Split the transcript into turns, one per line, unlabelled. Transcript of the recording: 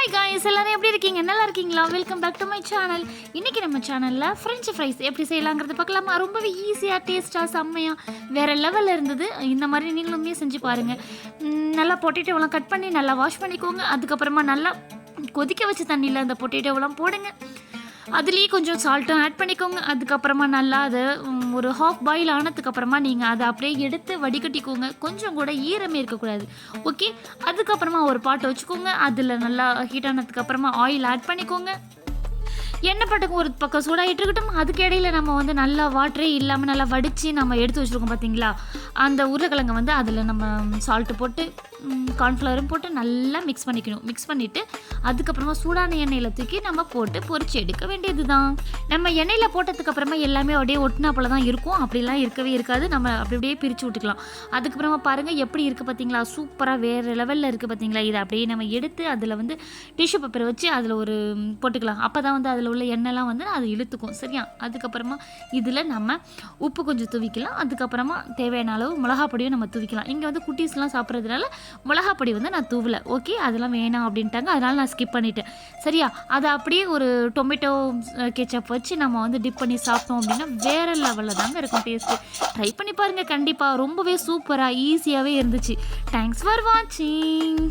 Hi guys, எல்லாரும் எப்படி இருக்கீங்க? நல்லா இருக்கீங்களா? Welcome back to my channel. இன்றைக்கி நம்ம சேனலில் ஃப்ரெஞ்ச் ஃப்ரைஸ் எப்படி செய்யலாங்கிறது பார்க்கலாமா? ரொம்பவே ஈஸியாக, டேஸ்ட்டாக, செம்மையாக வேறு லெவலில் இருந்தது. இந்த மாதிரி நீங்களுமே செஞ்சு பாருங்கள். நல்லா பொட்டேட்டோவெல்லாம் கட் பண்ணி நல்லா வாஷ் பண்ணிக்கோங்க. அதுக்கப்புறமா நல்லா கொதிக்க வச்ச தண்ணியில் அந்த பொட்டேட்டோவெல்லாம் போடுங்க. அதுலேயே கொஞ்சம் சால்ட்டும் ஆட் பண்ணிக்கோங்க. அதுக்கப்புறமா நல்லா அதை ஒரு ஹாஃப் பாயில் ஆனதுக்கப்புறமா நீங்கள் அதை அப்படியே எடுத்து வடிகட்டிக்கோங்க. கொஞ்சம் கூட ஈரமே இருக்கக்கூடாது. ஓகே, அதுக்கப்புறமா ஒரு பாட்டை வச்சுக்கோங்க. அதில் நல்லா ஹீட் ஆனதுக்கப்புறமா ஆயில் ஆட் பண்ணிக்கோங்க. எண்ணெய் பட்டுக்கு ஒரு பக்கம் சூடாகிட்டு இருக்கட்டும். அதுக்கு இடையில நம்ம நல்லா வாட்டரே இல்லாமல் நல்லா வடித்து நம்ம எடுத்து வச்சுருக்கோம் பார்த்தீங்களா? அந்த உருளைக்கிழங்கை அதில் நம்ம சால்ட்டு போட்டு கார்ன்ஃப்ளவரும் போட்டு நல்லா மிக்ஸ் பண்ணிக்கணும். மிக்ஸ் பண்ணிவிட்டு அதுக்கப்புறமா சூடான எண்ணெயில் தூக்கி நம்ம போட்டு பொரிச்சு எடுக்க வேண்டியது தான். நம்ம எண்ணெயில் போட்டதுக்கப்புறமா எல்லாமே அப்படியே ஒட்டினாப்பில் தான் இருக்கும். அப்படிலாம் இருக்கவே இருக்காது. நம்ம அப்படியே பிரித்து விட்டுக்கலாம். அதுக்கப்புறமா பாருங்கள் எப்படி இருக்குது பார்த்தீங்களா? சூப்பராக வேறு லெவலில் இருக்குது பார்த்தீங்களா? இதை அப்படியே நம்ம எடுத்து அதில் டிஷ்யூ பேப்பரை வச்சு அதில் ஒரு போட்டுக்கலாம். அப்போ தான் அதில் உள்ள எண்ணெய்லாம் அது இழுத்துக்கும். சரியா? அதுக்கப்புறமா இதில் நம்ம உப்பு கொஞ்சம் தூவிக்கலாம். அதுக்கப்புறமா தேவையான அளவு மிளகாப்பொடியும் நம்ம தூவிக்கலாம். இங்கே குட்டீஸ்லாம் சாப்பிட்றதுனால மிளகாப்பொடி நான் தூவலை. ஓகே, அதெல்லாம் வேணாம் அப்படின்ட்டாங்க. அதனால் நான் ஸ்கிப் பண்ணிட்டேன். சரியா? அதை அப்படியே ஒரு டொமேட்டோ கெச்சப் வச்சு நம்ம டிப் பண்ணி சாப்பிட்டோம் அப்படின்னா வேறு லெவலில் தாங்க இருக்கும் டேஸ்ட்டு. ட்ரை பண்ணி பாருங்கள். கண்டிப்பாக ரொம்பவே சூப்பராக ஈஸியாகவே இருந்துச்சு. தேங்க்ஸ் ஃபார் வாட்சிங்.